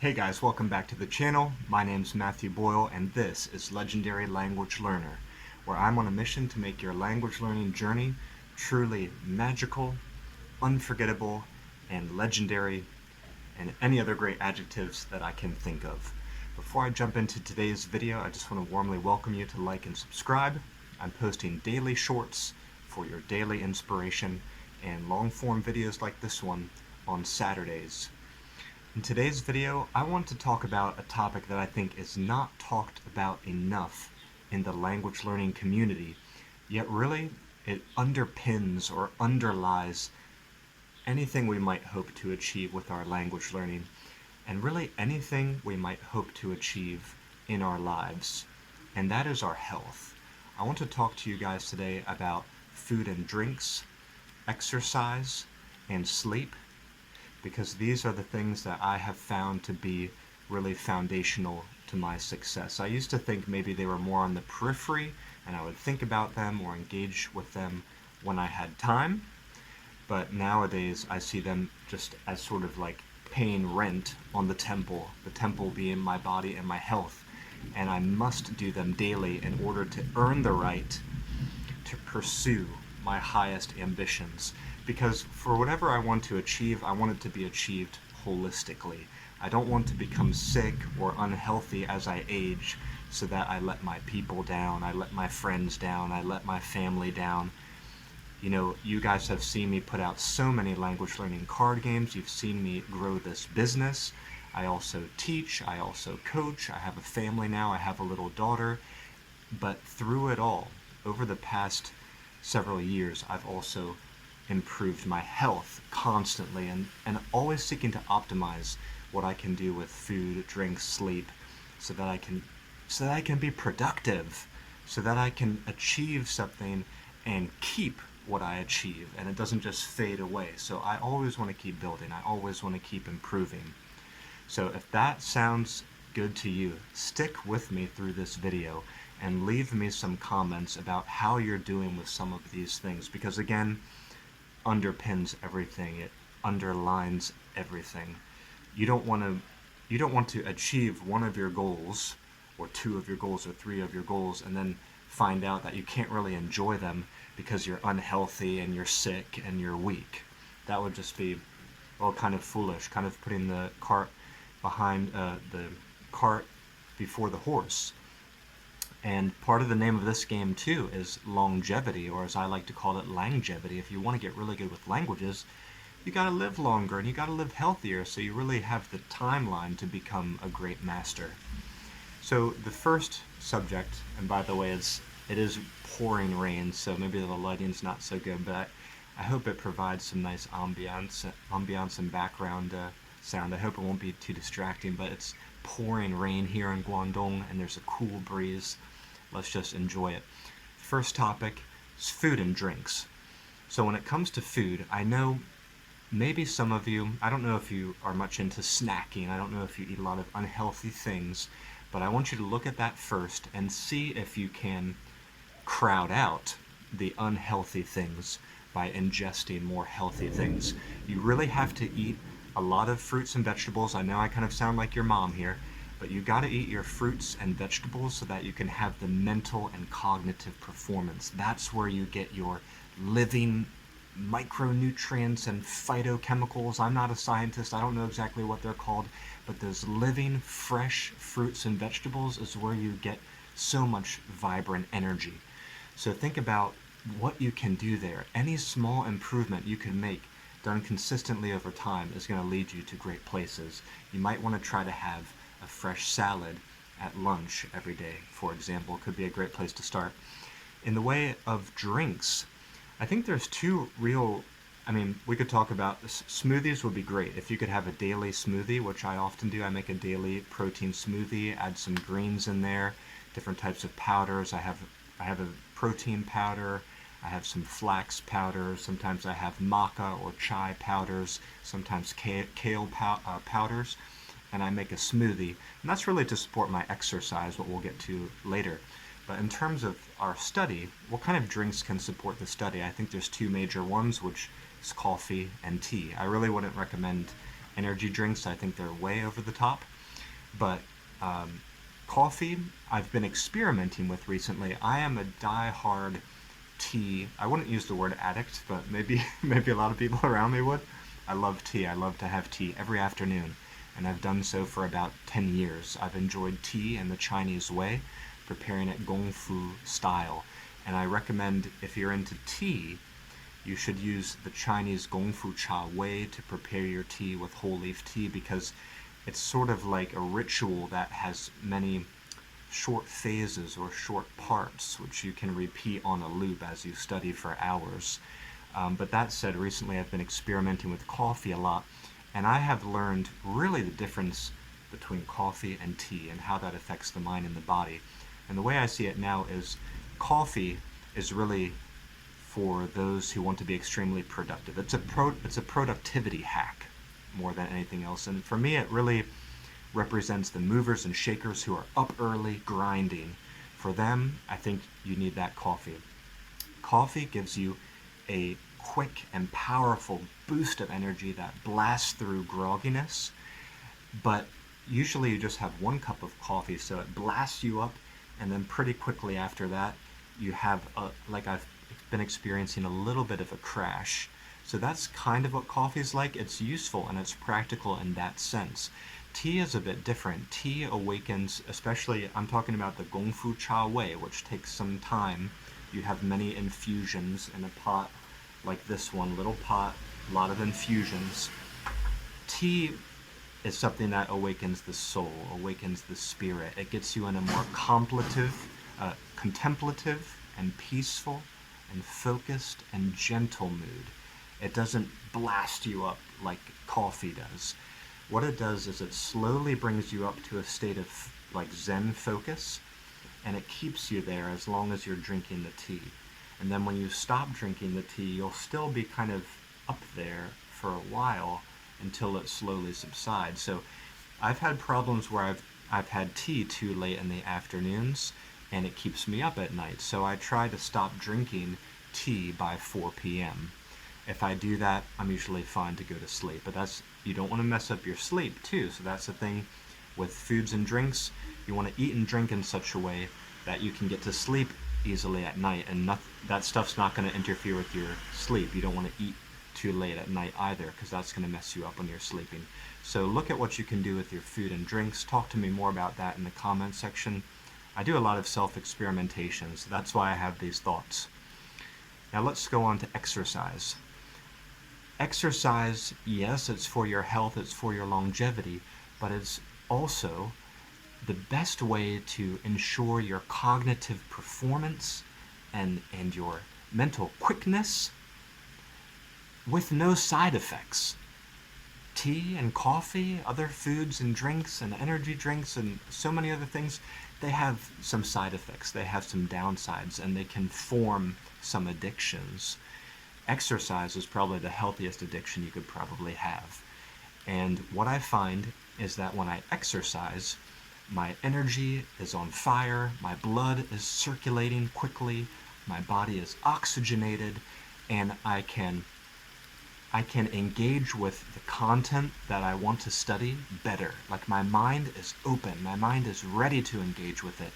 Hey guys, welcome back to the channel. My name's Matthew Boyle and this is Legendary Language Learner, where I'm on a mission to make your language learning journey truly magical, unforgettable, and legendary, and any other great adjectives that I can think of. Before I jump into today's video, I just want to warmly welcome you to like and subscribe. I'm posting daily shorts for your daily inspiration and long-form videos like this one on Saturdays. In today's video, I want to talk about a topic that I think is not talked about enough in the language learning community, yet really it underpins or underlies anything we might hope to achieve with our language learning, and really anything we might hope to achieve in our lives, and that is our health. I want to talk to you guys today about food and drinks, exercise, and sleep, because these are the things that I have found to be really foundational to my success. I used to think maybe they were more on the periphery and I would think about them or engage with them when I had time, but nowadays I see them just as sort of like paying rent on the temple being my body and my health, and I must do them daily in order to earn the right to pursue my highest ambitions. Because for whatever I want to achieve, I want it to be achieved holistically. I don't want to become sick or unhealthy as I age so that I let my people down, I let my friends down, I let my family down. You know, you guys have seen me put out so many language learning card games. You've seen me grow this business. I also teach, I also coach, I have a family now, I have a little daughter. But through it all, over the past several years, I've also improved my health constantly and always seeking to optimize what I can do with food, drink, sleep, so that I can be productive, so that I can achieve something and keep what I achieve, and it doesn't just fade away. So I always want to keep building, I always want to keep improving. So if that sounds good to you, stick with me through this video and leave me some comments about how you're doing with some of these things, because again, underpins everything. It underlines everything. You don't want to achieve one of your goals or two of your goals or three of your goals and then find out that you can't really enjoy them because you're unhealthy and you're sick and you're weak. That would just be, well, kind of foolish, kind of putting the cart before the horse. And part of the name of this game too is longevity, or as I like to call it, langevity. If you want to get really good with languages, you got to live longer and you got to live healthier, so you really have the timeline to become a great master. So the first subject, and by the way, it is pouring rain, so maybe the lighting's not so good, but I hope it provides some nice ambiance and background sound. I hope it won't be too distracting, but it's pouring rain here in Guangdong and there's a cool breeze. Let's just enjoy it. First topic is food and drinks. So when it comes to food, I know maybe some of you, I don't know if you are much into snacking, I don't know if you eat a lot of unhealthy things, but I want you to look at that first and see if you can crowd out the unhealthy things by ingesting more healthy things. You really have to eat a lot of fruits and vegetables. I know I kind of sound like your mom here, but you got to eat your fruits and vegetables so that you can have the mental and cognitive performance. That's where you get your living micronutrients and phytochemicals. I'm not a scientist, I don't know exactly what they're called, but those living, fresh fruits and vegetables is where you get so much vibrant energy. So think about what you can do there. Any small improvement you can make done consistently over time is going to lead you to great places. You might want to try to have a fresh salad at lunch every day, for example. Could be a great place to start. In the way of drinks, I think there's two real, we could talk about smoothies would be great. If you could have a daily smoothie, which I often do, I make a daily protein smoothie, add some greens in there, different types of powders. I have a protein powder, I have some flax powder, sometimes I have maca or chai powders, sometimes kale powders, and I make a smoothie. And that's really to support my exercise, what we'll get to later. But in terms of our study, what kind of drinks can support the study? I think there's two major ones, which is coffee and tea. I really wouldn't recommend energy drinks, I think they're way over the top. But coffee, I've been experimenting with recently. I am a die-hard tea. I wouldn't use the word addict, but maybe maybe a lot of people around me would. I love tea. I love to have tea every afternoon, and I've done so for about 10 years. I've enjoyed tea in the Chinese way, preparing it gong fu style. And I recommend, if you're into tea, you should use the Chinese gong fu cha way to prepare your tea with whole leaf tea, because it's sort of like a ritual that has many short phases or short parts, which you can repeat on a loop as you study for hours. But that said, recently I've been experimenting with coffee a lot, and I have learned really the difference between coffee and tea and how that affects the mind and the body. And the way I see it now is coffee is really for those who want to be extremely productive. It's a productivity hack more than anything else. And for me, it really represents the movers and shakers who are up early grinding. For them, I think you need that coffee. Coffee gives you a quick and powerful boost of energy that blasts through grogginess, but usually you just have one cup of coffee, so it blasts you up, and then pretty quickly after that, you have, like I've been experiencing, a little bit of a crash. So that's kind of what coffee is like. It's useful and it's practical in that sense. Tea is a bit different. Tea awakens, especially, I'm talking about the Gong Fu Cha way, which takes some time. You have many infusions in a pot like this one, little pot, a lot of infusions. Tea is something that awakens the soul, awakens the spirit. It gets you in a more contemplative and peaceful and focused and gentle mood. It doesn't blast you up like coffee does. What it does is it slowly brings you up to a state of like Zen focus, and it keeps you there as long as you're drinking the tea. And then when you stop drinking the tea, you'll still be kind of up there for a while until it slowly subsides. So I've had problems where I've had tea too late in the afternoons, and it keeps me up at night. So I try to stop drinking tea by 4 p.m. If I do that, I'm usually fine to go to sleep. But you don't want to mess up your sleep too. So that's the thing with foods and drinks. You want to eat and drink in such a way that you can get to sleep easily at night, and that stuff's not going to interfere with your sleep. You don't want to eat too late at night either, because that's going to mess you up when you're sleeping. So look at what you can do with your food and drinks. Talk to me more about that in the comment section. I do a lot of self-experimentation, so that's why I have these thoughts. Now let's go on to exercise. Exercise, yes, it's for your health, it's for your longevity, but it's also the best way to ensure your cognitive performance and your mental quickness with no side effects. Tea and coffee, other foods and drinks and energy drinks and so many other things, they have some side effects, they have some downsides, and they can form some addictions. Exercise is probably the healthiest addiction you could probably have. And what I find is that when I exercise, my energy is on fire, my blood is circulating quickly, my body is oxygenated, and I can engage with the content that I want to study better. Like my mind is open, my mind is ready to engage with it.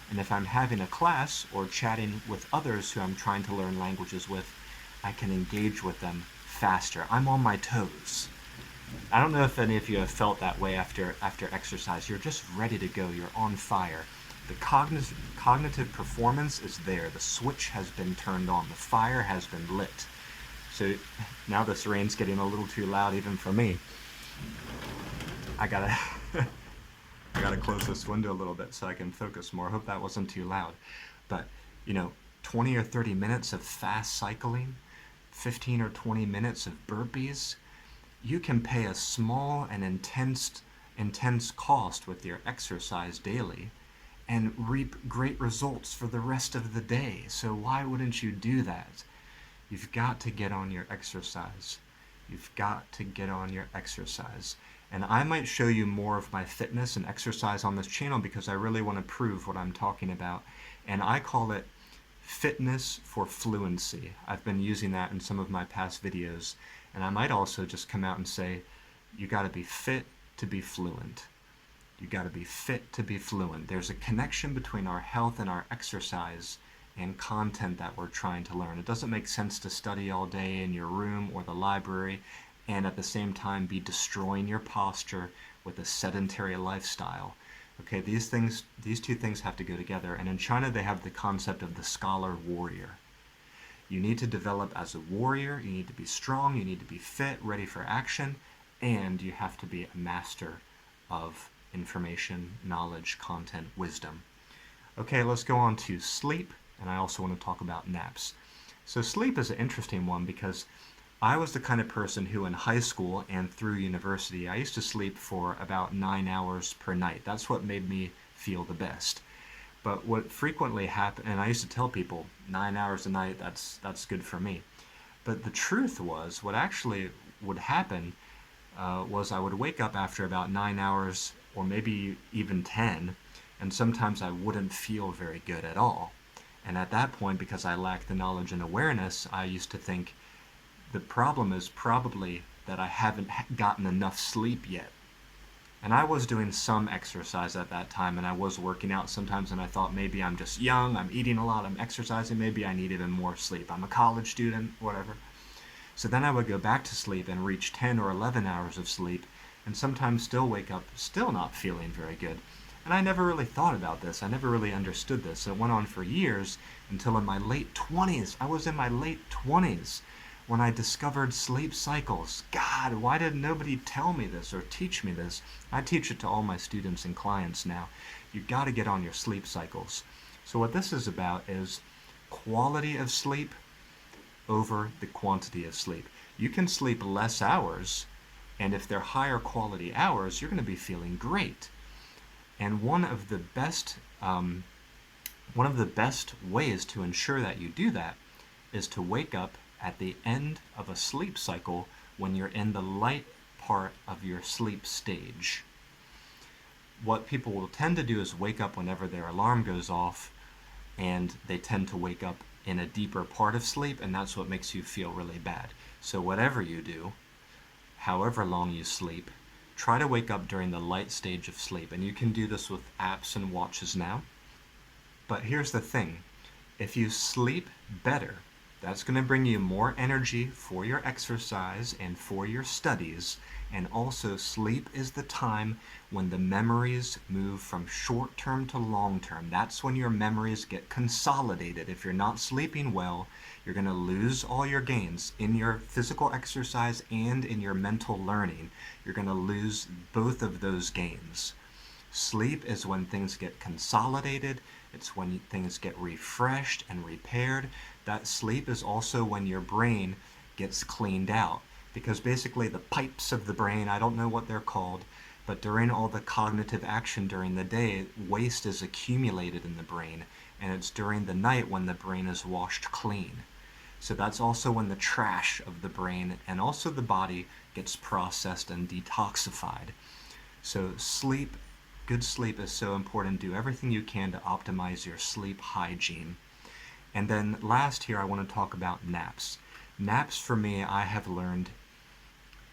And if I'm having a class or chatting with others who I'm trying to learn languages with, I can engage with them faster. I'm on my toes. I don't know if any of you have felt that way after exercise. You're just ready to go. You're on fire. The cognitive performance is there. The switch has been turned on. The fire has been lit. So now this rain's getting a little too loud even for me. I gotta close this window a little bit so I can focus more. I hope that wasn't too loud. But 20 or 30 minutes of fast cycling, 15 or 20 minutes of burpees, you can pay a small and intense cost with your exercise daily and reap great results for the rest of the day. So why wouldn't you do that? You've got to get on your exercise. You've got to get on your exercise. And I might show you more of my fitness and exercise on this channel because I really want to prove what I'm talking about. And I call it fitness for fluency. I've been using that in some of my past videos. And I might also just come out and say You got to be fit to be fluent. You got to be fit to be fluent. There's a connection between our health and our exercise and content that we're trying to learn. It doesn't make sense to study all day in your room or the library and at the same time be destroying your posture with a sedentary lifestyle. Okay, these two things have to go together. And in China, they have the concept of the scholar warrior. You need to develop as a warrior, you need to be strong, you need to be fit, ready for action, and you have to be a master of information, knowledge, content, wisdom. Okay, let's go on to sleep, and I also want to talk about naps. So sleep is an interesting one because I was the kind of person who in high school and through university, I used to sleep for about 9 hours per night. That's what made me feel the best. But what frequently happened, and I used to tell people 9 hours a night, that's good for me. But the truth was, what actually would happen was I would wake up after about 9 hours or maybe even 10, and sometimes I wouldn't feel very good at all. And at that point, because I lacked the knowledge and awareness, I used to think the problem is probably that I haven't gotten enough sleep yet. And I was doing some exercise at that time, and I was working out sometimes, and I thought maybe I'm just young, I'm eating a lot, I'm exercising, maybe I need even more sleep. I'm a college student, whatever. So then I would go back to sleep and reach 10 or 11 hours of sleep, and sometimes still wake up still not feeling very good. And I never really thought about this. I never really understood this. It went on for years until in my late 20s. I was in my late 20s when I discovered sleep cycles. God, why did nobody tell me this or teach me this? I teach it to all my students and clients now. You've got to get on your sleep cycles. So what this is about is quality of sleep over the quantity of sleep. You can sleep less hours, and if they're higher quality hours, you're going to be feeling great. And one of the best ways to ensure that you do that is to wake up at the end of a sleep cycle when you're in the light part of your sleep stage. What people will tend to do is wake up whenever their alarm goes off, and they tend to wake up in a deeper part of sleep, and that's what makes you feel really bad. So whatever you do, however long you sleep, try to wake up during the light stage of sleep. And you can do this with apps and watches now. But here's the thing. If you sleep better, that's going to bring you more energy for your exercise and for your studies. And also, sleep is the time when the memories move from short term to long term. That's when your memories get consolidated. If you're not sleeping well, you're going to lose all your gains in your physical exercise and in your mental learning. You're going to lose both of those gains. Sleep is when things get consolidated. It's when things get refreshed and repaired. That sleep is also when your brain gets cleaned out. Because basically the pipes of the brain, I don't know what they're called, but during all the cognitive action during the day, waste is accumulated in the brain. And it's during the night when the brain is washed clean. So that's also when the trash of the brain and also the body gets processed and detoxified. So sleep, good sleep is so important. Do everything you can to optimize your sleep hygiene. And then last here, I want to talk about naps. Naps for me, I have learned,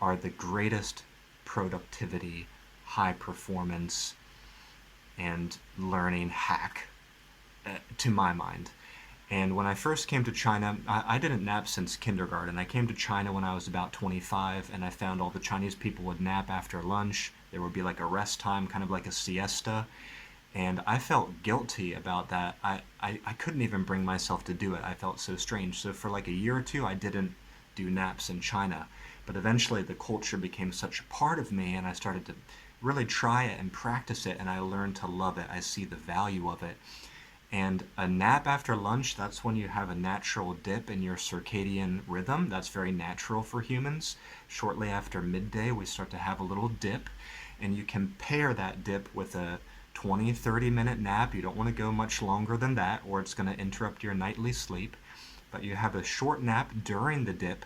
are the greatest productivity, high performance, and learning hack to my mind. And when I first came to China, I didn't nap since kindergarten. I came to China when I was about 25, and I found all the Chinese people would nap after lunch. There would be like a rest time, kind of like a siesta. And I felt guilty about that. I couldn't even bring myself to do it. I felt so strange. So for like a year or two, I didn't do naps in China. But eventually the culture became such a part of me, and I started to really try it and practice it, and I learned to love it. I see the value of it. And a nap after lunch, that's when you have a natural dip in your circadian rhythm. That's very natural for humans. Shortly after midday, we start to have a little dip, and you can pair that dip with a 20-30 minute nap. You don't want to go much longer than that, or it's going to interrupt your nightly sleep. But you have a short nap during the dip,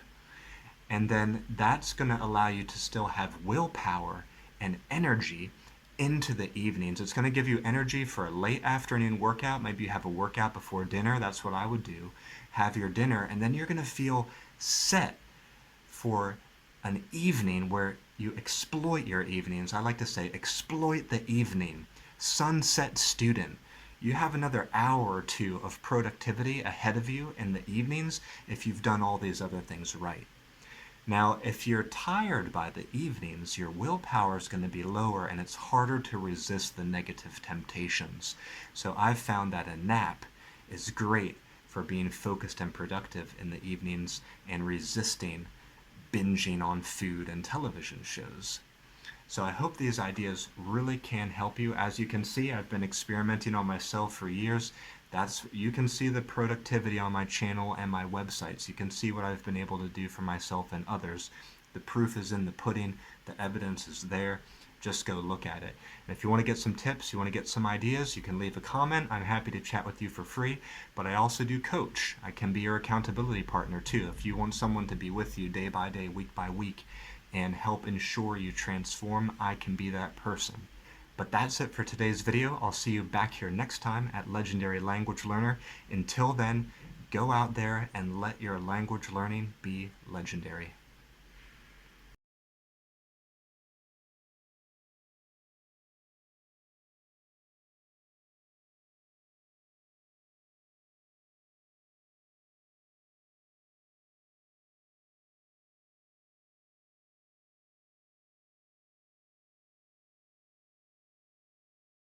and then that's going to allow you to still have willpower and energy into the evenings. It's going to give you energy for a late afternoon workout. Maybe you have a workout before dinner. That's what I would do. Have your dinner, and then you're going to feel set for an evening where you exploit your evenings. I like to say exploit the evening. Sunset student. You have another hour or two of productivity ahead of you in the evenings if you've done all these other things right. Now, if you're tired by the evenings, your willpower is going to be lower and it's harder to resist the negative temptations. So I've found that a nap is great for being focused and productive in the evenings and resisting binging on food and television shows. So I hope these ideas really can help you. As you can see, I've been experimenting on myself for years. You can see the productivity on my channel and my websites. You can see what I've been able to do for myself and others. The proof is in the pudding. The evidence is there. Just go look at it. And if you want to get some tips, you want to get some ideas, you can leave a comment. I'm happy to chat with you for free. But I also do coach. I can be your accountability partner too. If you want someone to be with you day by day, week by week, and help ensure you transform, I can be that person. But that's it for today's video. I'll see you back here next time at Legendary Language Learner. Until then, go out there and let your language learning be legendary.